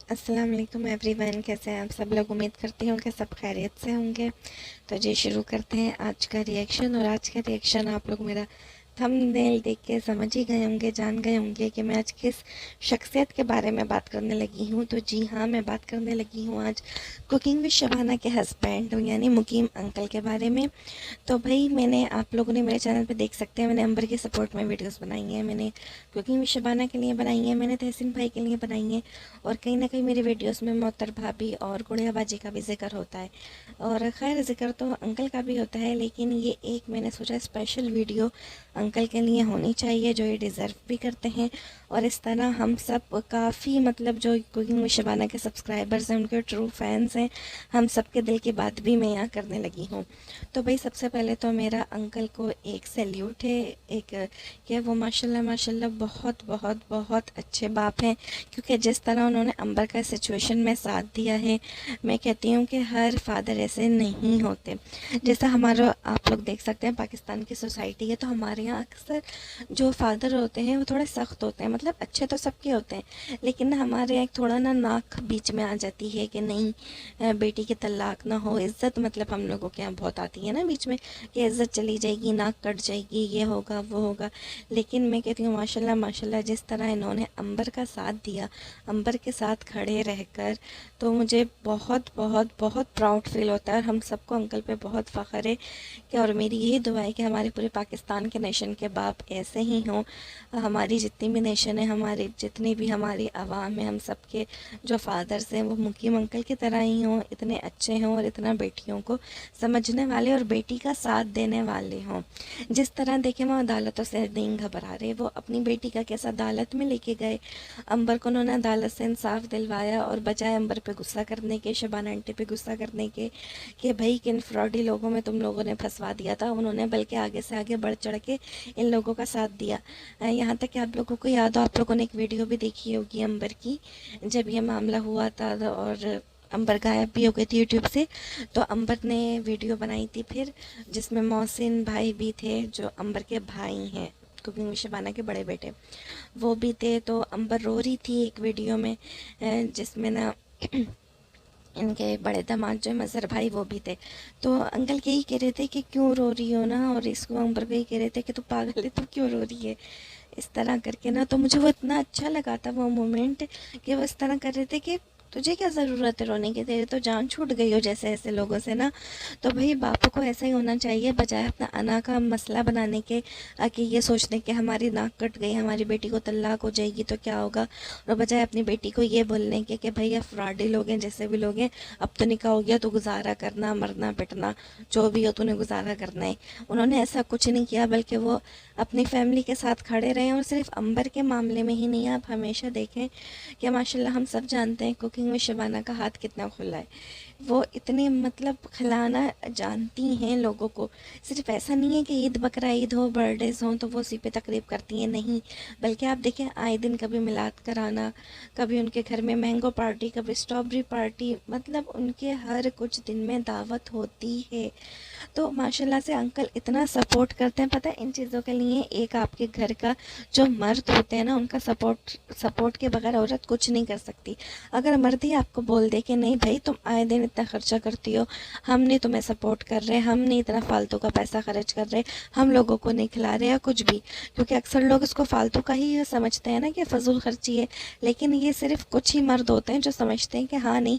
अस्सलाम वालेकुम एवरीवन, कैसे हैं आप सब लोग। उम्मीद करती हूँ कि सब खैरियत से होंगे। तो जी शुरू करते हैं आज का रिएक्शन। और आज का रिएक्शन आप लोग मेरा थंबनेल देख के समझ ही गए होंगे, जान गए होंगे कि मैं आज किस शख्सियत के बारे में बात करने लगी हूँ। तो जी हाँ, मैं बात करने लगी हूँ आज कुकिंग विद शबाना के हस्बैंड यानी मुकीम अंकल के बारे में। तो भाई मैंने, आप लोगों ने मेरे चैनल पे देख सकते हैं, मैंने अंबर के सपोर्ट में वीडियोस बनाई हैं, मैंने कुकिंग विद शबाना के लिए बनाई हैं, मैंने तहसीन भाई के लिए बनाई हैं। और कहीं ना कहीं मेरी वीडियोस में मोहतर भाभी और गुड़िया बाजी का भी जिक्र होता है। और खैर जिक्र तो अंकल का भी होता है, लेकिन ये एक मैंने सोचा स्पेशल वीडियो अंकल के लिए होनी चाहिए, जो ये डिज़र्व भी करते हैं। और इस तरह हम सब काफ़ी, मतलब जो कुकिंग विद शबाना के सब्सक्राइबर्स हैं, उनके ट्रू फैंस हैं, हम सब के दिल की बात भी मैं यहाँ करने लगी हूँ। तो भाई सबसे पहले तो मेरा अंकल को एक सैल्यूट है, एक कि वो माशाल्लाह माशाल्लाह बहुत बहुत बहुत अच्छे बाप हैं। क्योंकि जिस तरह उन्होंने अंबर का सिचुएशन में साथ दिया है, मैं कहती हूँ कि हर फादर ऐसे नहीं होते। जैसा हमारा, आप लोग देख सकते हैं, पाकिस्तान की सोसाइटी है, तो हमारे यहाँ अक्सर जो फादर होते हैं वो थोड़े सख्त होते हैं। मतलब अच्छे तो सबके होते हैं, लेकिन ना हमारे यहाँ एक थोड़ा ना नाक बीच में आ जाती है कि नहीं, बेटी की तलाक ना हो। इज़्ज़त मतलब हम लोगों के यहाँ बहुत आती है ना बीच में, कि इज़्ज़त चली जाएगी, नाक कट जाएगी, ये होगा वो होगा। लेकिन मैं कहती हूँ माशाल्लाह माशाल्लाह, जिस तरह इन्होंने अंबर का साथ दिया, अंबर के साथ खड़े रहकर, तो मुझे बहुत बहुत बहुत प्राउड फील होता है। और हम सबको अंकल पे बहुत फ़ख्र है कि, और मेरी यही दुआ है कि हमारे पूरे पाकिस्तान के नेशन के बाप ऐसे ही हों। हमारी जितनी भी नेशन है, हमारी जितनी भी हमारी आवाम है, हम सब के जो फादर्स हैं वो मुकीम अंकल की तरह ही हों, इतने अच्छे हों और इतना बेटियों को समझने वाले और बेटी का साथ देने वाले हों। जिस तरह देखे वो अदालतों से नहीं घबरा रहे, वो अपनी बेटी का कैसा अदालत में लेके गए, अंबर को उन्होंने अदालत से इंसाफ दिलवाया। और बजाय अंबर पे गुस्सा करने के, शबाना आंटी पे गुस्सा करने के कि भाई किन फ्रॉडी लोगों में तुम लोगों ने फंसवा दिया था, उन्होंने बल्कि आगे से आगे बढ़ चढ़ के इन लोगों का साथ दिया। यहाँ तक कि आप लोगों को याद हो, आप लोगों ने एक वीडियो भी देखी होगी अंबर की, जब ये मामला हुआ था और अंबर गायब भी हो गई थी यूट्यूब से। तो अंबर ने वीडियो बनाई थी फिर, जिसमें मोहसिन भाई भी थे, जो अंबर के भाई हैं, कुकिंग विद शबाना के बड़े बेटे, वो भी थे। तो अंबर रो रही थी एक वीडियो में, जिसमें ना इनके बड़े दामाद जो है मज़हर भाई, वो भी थे। तो अंकल यही कह रहे थे कि क्यों रो रही हो ना, और इसको अंबर को यही कह रहे थे कि तू पागल है, तू क्यों रो रही है, इस तरह करके ना। तो मुझे वो इतना अच्छा लगा था वो मोमेंट, कि वो इस तरह कर रहे थे कि तुझे क्या ज़रूरत है रोने की, तेरे तो जान छूट गई हो जैसे ऐसे लोगों से ना। तो भाई बापों को ऐसा ही होना चाहिए, बजाय अपना अना का मसला बनाने के, कि ये सोचने कि हमारी नाक कट गई, हमारी बेटी को तलाक हो जाएगी तो क्या होगा, और बजाय अपनी बेटी को ये बोलने के कि भैया फ्रॉडी लोग हैं, जैसे भी लोग हैं, अब तो निकाह हो गया तो गुजारा करना, मरना पिटना जो भी हो तूने गुजारा करना है। उन्होंने ऐसा कुछ नहीं किया, बल्कि वो अपनी फैमिली के साथ खड़े रहे। और सिर्फ अंबर के मामले में ही नहीं, आप हमेशा देखें कि माशाल्लाह हम सब जानते हैं कुकिंग में शबाना का हाथ कितना खुला है। वो इतने मतलब खिलाना जानती हैं लोगों को। सिर्फ ऐसा नहीं है कि ईद बकरा ईद हो, बर्थडेज हों तो वो उसी पे तकरीब करती हैं, नहीं, बल्कि आप देखें आए दिन कभी मिलाद कराना, कभी उनके घर में मैंगो पार्टी, कभी स्ट्रॉबेरी पार्टी, मतलब उनके हर कुछ दिन में दावत होती है। तो माशाल्लाह से अंकल इतना सपोर्ट करते हैं, पता है इन चीज़ों के लिए। एक आपके घर का जो मर्द होते हैं ना, उनका सपोर्ट सपोर्ट के बगैर औरत कुछ नहीं कर सकती। अगर मर्द ही आपको बोल दे कि नहीं भाई तुम आए दिन इतना खर्चा करती हो, हम नहीं तुम्हें सपोर्ट कर रहे, हम नहीं इतना फालतू का पैसा खर्च कर रहे, हम लोगों को नहीं खिला रहे या कुछ भी, क्योंकि अक्सर लोग इसको फालतू का ही समझते हैं ना कि फजूल खर्ची है। लेकिन ये सिर्फ कुछ ही मर्द होते हैं जो समझते हैं कि हाँ नहीं,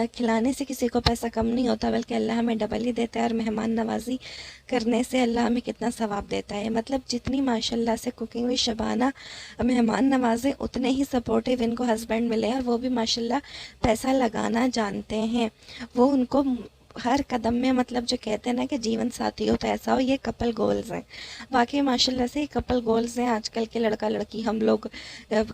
खिलाने से किसी को पैसा कम नहीं होता, बल्कि अल्लाह हमें डबल ही देता है, और मेहमान नवाजी करने से अल्लाह हमें कितना सवाब देता है। मतलब जितनी माशाल्लाह से कुकिंग विद शबाना मेहमान नवाजे, उतने ही सपोर्टिव इनको हस्बैंड मिले हैं, और वो भी माशाल्लाह पैसा लगाना जानते हैं। वो उनको हर कदम में, मतलब जो कहते हैं ना कि जीवन साथी हो तो ऐसा हो, ये कपल गोल्स हैं। वाकई माशाल्लाह से ये कपल गोल्स हैं। आजकल के लड़का लड़की, हम लोग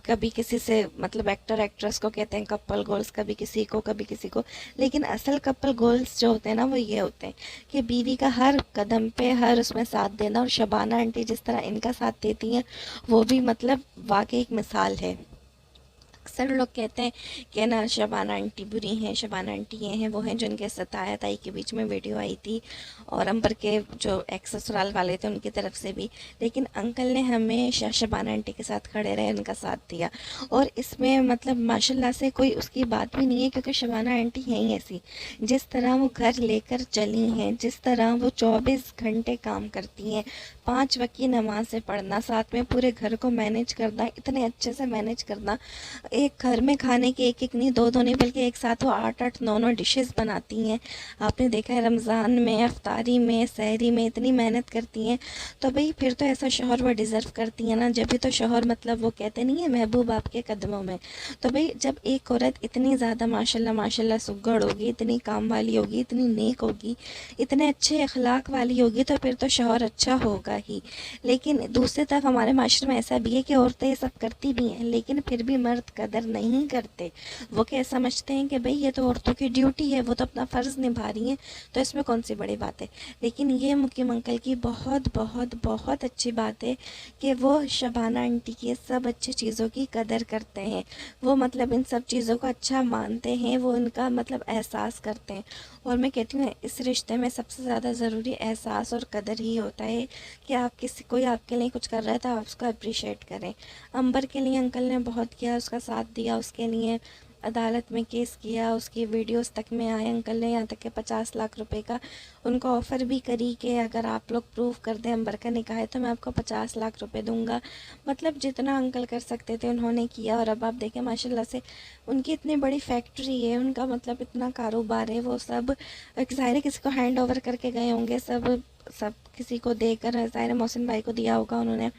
कभी किसी से, मतलब एक्टर एक्ट्रेस को कहते हैं कपल गोल्स, कभी किसी को कभी किसी को, लेकिन असल कपल गोल्स जो होते हैं ना, वो ये होते हैं कि बीवी का हर कदम पे, हर उसमें साथ देना। और शबाना आंटी जिस तरह इनका साथ देती हैं, वो भी मतलब वाकई एक मिसाल है। अक्सर लोग कहते हैं कि ना शबाना आंटी बुरी हैं, शबाना आंटी ये हैं वो हैं, जिनके सताया ताई के बीच में वीडियो आई थी और अंबर के जो एक्स ससुराल वाले थे उनकी तरफ से भी। लेकिन अंकल ने हमेशा शबाना आंटी के साथ खड़े रहे, उनका साथ दिया। और इसमें मतलब माशाल्लाह से कोई उसकी बात भी नहीं है, क्योंकि शबाना आंटी हैं ही ऐसी। जिस तरह वो घर लेकर चली हैं, जिस तरह वो 24 घंटे काम करती हैं, 5 वक्त की नमाज़ें पढ़ना, साथ में पूरे घर को मैनेज करना, इतने अच्छे से मैनेज करना। एक घर में खाने की एक एक नहीं, दो दो नहीं, बल्कि एक साथ वो 8 8 9 डिशेस बनाती हैं। आपने देखा है रमज़ान में, अफ्तारी में, सहरी में इतनी मेहनत करती हैं। तो भाई फिर तो ऐसा शौहर वो डिज़र्व करती है ना। जब भी तो शौहर मतलब वो कहते नहीं है महबूब आपके कदमों में। तो भाई जब एक औरत इतनी ज़्यादा माशाल्लाह माशाल्लाह सुघड़ होगी, इतनी काम वाली होगी, इतनी नेक होगी, इतने अच्छे अखलाक वाली होगी, तो फिर तो शौहर अच्छा होगा ही। लेकिन दूसरी तरफ हमारे माशरे में ऐसा भी है कि औरतें ये सब करती भी हैं, लेकिन फिर भी मर्द कदर नहीं करते। वो क्या समझते हैं कि भाई ये तो औरतों की ड्यूटी है, वो तो अपना फ़र्ज़ निभा रही हैं, तो इसमें कौन सी बड़ी बात है। लेकिन ये मुकीम अंकल की बहुत बहुत बहुत अच्छी बात है कि वो शबाना आंटी की सब अच्छी चीज़ों की कदर करते हैं। वो मतलब इन सब चीज़ों को अच्छा मानते हैं, वो इनका मतलब एहसास करते हैं। और मैं कहती हूँ इस रिश्ते में सबसे ज़्यादा ज़रूरी एहसास और कदर ही होता है कि आप किसी कोई आपके लिए कुछ कर रहा है तो आप उसको अप्रिशिएट करें। अंबर के लिए अंकल ने बहुत किया, उसका साथ दिया, उसके लिए अदालत में केस किया, उसकी वीडियोस तक में आए। अंकल ने यहाँ तक कि 50 लाख रुपए का उनको ऑफ़र भी करी कि अगर आप लोग प्रूफ कर दें अंबर का निकाह है तो मैं आपको 50 लाख रुपए दूंगा। मतलब जितना अंकल कर सकते थे उन्होंने किया। और अब आप देखें माशाल्लाह से उनकी इतनी बड़ी फैक्ट्री है, उनका मतलब इतना कारोबार है, वो सब ज़ाहिर है किसी को हैंड ओवर करके गए होंगे, सब सब किसी को देकर, ज़ाहिर है मोहसिन भाई को दिया होगा उन्होंने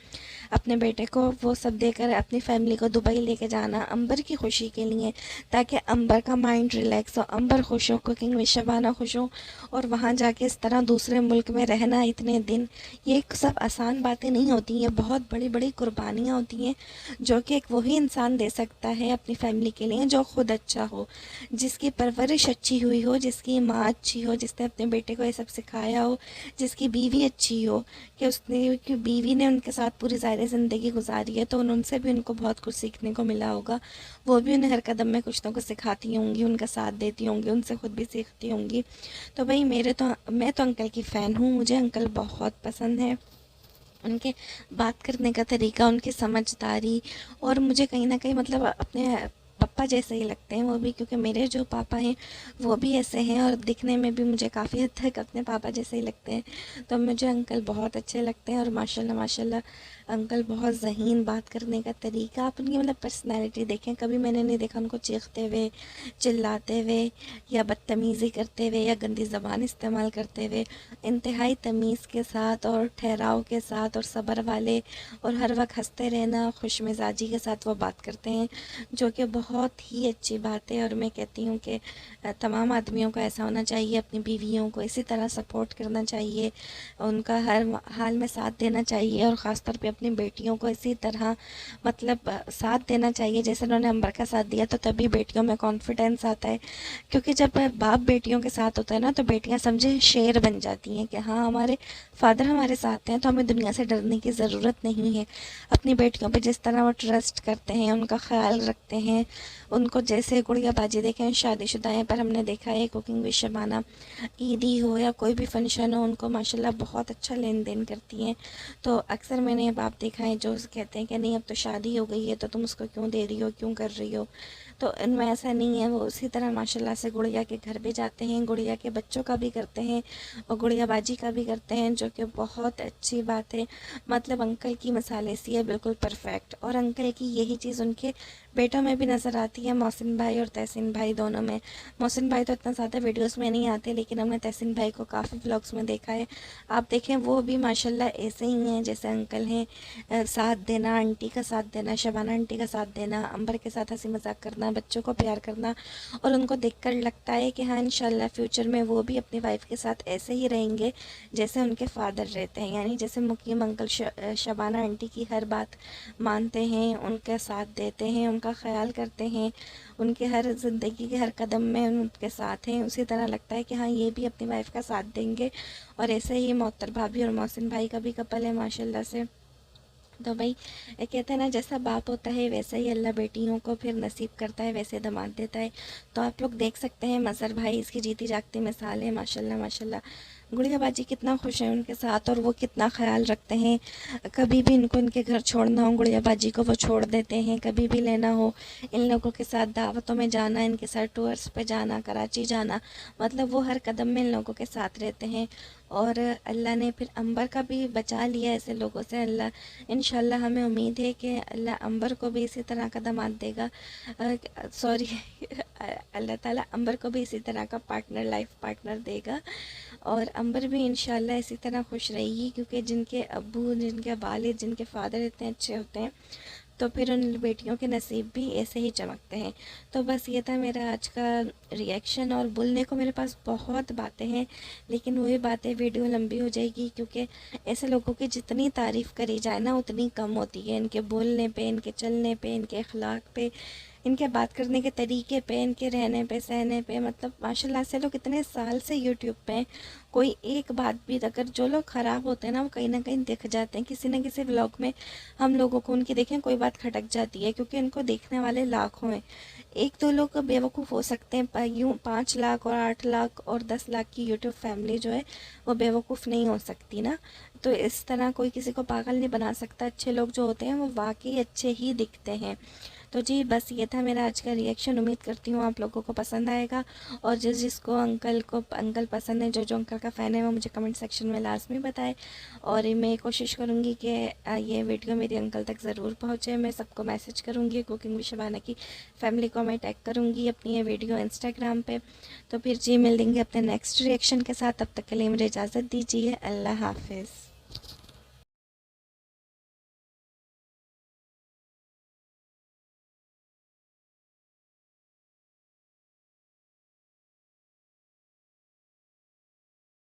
अपने बेटे को, वो सब देकर अपनी फैमिली को दुबई लेके जाना अंबर की खुशी के लिए, ताकि अंबर का माइंड रिलैक्स हो, अंबर खुश हो, कुकिंग में शबाना खुश हो। और वहाँ जाके इस तरह दूसरे मुल्क में रहना इतने दिन, ये सब आसान बातें नहीं होती, ये बहुत बड़ी बड़ी कुर्बानियाँ होती हैं जो कि एक वही इंसान दे सकता है अपनी फैमिली के लिए जो खुद अच्छा हो, जिसकी परवरिश अच्छी हुई हो, जिसकी माँ अच्छी हो, जिसने अपने बेटे को ये सब सिखाया हो, जिसकी बीवी अच्छी हो, कि उसने कि बीवी ने उनके साथ पूरी ज़ाहिर ज़िंदगी गुजारी है, तो उनसे भी उनको बहुत कुछ सीखने को मिला होगा। वो भी उन्हें हर कदम में कुछ ना कुछ सिखाती होंगी, उनका साथ देती होंगी, उनसे खुद भी सीखती होंगी। तो भाई मैं तो अंकल की फ़ैन हूँ, मुझे अंकल बहुत पसंद है। उनके बात करने का तरीका, उनकी समझदारी, और मुझे कहीं न कहीं मतलब अपने पापा जैसे ही लगते हैं वो भी, क्योंकि मेरे जो पापा हैं वो भी ऐसे हैं और दिखने में भी मुझे काफ़ी हद तक अपने पापा जैसे ही लगते हैं। तो मुझे अंकल बहुत अच्छे लगते हैं। और माशाल्लाह माशाल्लाह अंकल बहुत ज़हीन, बात करने का तरीका, आप उनकी मतलब पर्सनैलिटी देखें, कभी मैंने नहीं देखा उनको चीखते हुए, चिल्लाते हुए, या बदतमीज़ी करते हुए, या गंदी ज़बान इस्तेमाल करते हुए। इंतहाई तमीज़ के साथ और ठहराव के साथ और सब्र वाले, और हर वक्त हंसते रहना, खुश मिजाजी के साथ वो बात करते हैं, जो कि बहुत ही अच्छी बात है। और मैं कहती हूँ कि तमाम आदमियों को ऐसा होना चाहिए, अपनी बीवियों को इसी तरह सपोर्ट करना चाहिए, उनका हर हाल में साथ देना चाहिए, और ख़ास तौर पे अपनी बेटियों को इसी तरह मतलब साथ देना चाहिए जैसे उन्होंने अंबर का साथ दिया। तो तभी बेटियों में कॉन्फिडेंस आता है, क्योंकि जब बाप बेटियों के साथ होता है ना, तो बेटियां समझे शेर बन जाती हैं कि हाँ हमारे फादर हमारे साथ हैं, तो हमें दुनिया से डरने की ज़रूरत नहीं है। अपनी बेटियों पे जिस तरह वो ट्रस्ट करते हैं, उनका ख्याल रखते हैं, उनको जैसे गुड़िया बाजी देखें शादीशुदा हैं, पर हमने देखा है कुकिंग विद शबाना ईदी हो या कोई भी फंक्शन हो, उनको माशाल्लाह बहुत अच्छा लेन देन करती हैं। तो अक्सर मैंने बाप देखा है जो कहते हैं कि नहीं अब तो शादी हो गई है तो तुम उसको क्यों दे रही हो, क्यों कर रही हो। तो इनमें ऐसा नहीं है, वो उसी तरह माशाल्लाह से गुड़िया के घर भी जाते हैं, गुड़िया के बच्चों का भी करते हैं, और गुड़िया बाजी का भी करते हैं, जो कि बहुत अच्छी बात है। मतलब अंकल की मिसाल ऐसी है बिल्कुल परफेक्ट, और अंकल की यही चीज़ उनके बेटों में भी नज़र आती है, मोहसिन भाई और तहसीन भाई दोनों में। मोहसिन भाई तो इतना ज़्यादा वीडियोस में नहीं आते, लेकिन हमने तहसीन भाई को काफ़ी व्लॉग्स में देखा है। आप देखें वो भी माशाल्लाह ऐसे ही हैं जैसे अंकल हैं। साथ देना, आंटी का साथ देना, शबाना आंटी का साथ देना, अंबर के साथ हंसी मजाक करना, बच्चों को प्यार करना, और उनको देखकर लगता है कि हाँ इंशाल्लाह फ्यूचर में वो भी अपनी वाइफ के साथ ऐसे ही रहेंगे जैसे उनके फादर रहते हैं। यानी जैसे मुकीम अंकल शबाना आंटी की हर बात मानते हैं, उनके साथ देते हैं, उनका ख्याल करते हैं, उनके हर ज़िंदगी के हर कदम में उनके साथ हैं, उसी तरह लगता है कि हाँ ये भी अपनी वाइफ का साथ देंगे। और ऐसे ही मोहतर भाभी और मोहसिन भाई का भी कपल है माशाल्लाह से। तो भाई ये कहते हैं ना, जैसा बाप होता है वैसा ही अल्लाह बेटियों को फिर नसीब करता है, वैसे दामाद देता है। तो आप लोग देख सकते हैं मज़हर भाई इसकी जीती जागती मिसाल है, माशाल्लाह माशाल्लाह। गुड़िया बाजी कितना खुश है उनके साथ और वो कितना ख्याल रखते हैं। कभी भी इनको इनके घर छोड़ना हो गुड़िया बाजी को वो छोड़ देते हैं, कभी भी लेना हो इन लोगों के साथ दावतों में जाना, इनके साथ टूर्स पे जाना, कराची जाना, मतलब वो हर कदम में इन लोगों के साथ रहते हैं। और अल्लाह ने फिर अंबर का भी बचा लिया ऐसे लोगों से। अल्लाह इंशाल्लाह, हमें उम्मीद है कि अल्लाह अंबर को भी इसी तरह का दामाद देगा, सॉरी अल्लाह ताला अंबर को भी इसी तरह का पार्टनर, लाइफ पार्टनर देगा। और अंबर भी इंशाल्लाह इसी तरह खुश रहेगी, क्योंकि जिनके अब्बू, जिनके वालिद, जिनके फादर इतने अच्छे होते हैं तो फिर उन बेटियों के नसीब भी ऐसे ही चमकते हैं। तो बस ये था मेरा आज का रिएक्शन। और बोलने को मेरे पास बहुत बातें हैं, लेकिन वही बातें वीडियो लंबी हो जाएगी, क्योंकि ऐसे लोगों की जितनी तारीफ़ करी जाए ना उतनी कम होती है। इनके बोलने पे, इनके चलने पे, इनके अखलाक पे, इनके बात करने के तरीके पे, इनके रहने पे, सहने पे, मतलब माशाल्लाह से लोग इतने साल से यूट्यूब पे हैं, कोई एक बात भी अगर जो लोग ख़राब होते हैं ना वो कहीं ना कहीं दिख जाते हैं किसी न किसी व्लॉग में। हम लोगों को उनकी देखें कोई बात खटक जाती है, क्योंकि इनको देखने वाले लाखों हैं। एक दो लोग बेवकूफ़ हो सकते हैं, पर यूँ 5 लाख और 8 लाख और 10 लाख की यूट्यूब फैमिली जो है वो बेवकूफ़ नहीं हो सकती ना। तो इस तरह कोई किसी को पागल नहीं बना सकता। अच्छे लोग जो होते हैं वो वाकई अच्छे ही दिखते हैं। तो जी बस ये था मेरा आज का रिएक्शन। उम्मीद करती हूँ आप लोगों को पसंद आएगा। और जिसको अंकल पसंद है, जो अंकल का फ़ैन है, वो मुझे कमेंट सेक्शन में लाजमी बताए। और मैं कोशिश करूँगी कि ये वीडियो मेरे अंकल तक ज़रूर पहुँचे। मैं सबको मैसेज करूँगी, कुकिंग विद शबाना की फैमिली को मैं टैग करूँगी अपनी ये वीडियो इंस्टाग्राम पे। तो फिर जी मिल लेंगे अपने नेक्स्ट रिएक्शन के साथ। तब तक के लिए मुझे इजाज़त दीजिए। अल्लाह हाफिज़।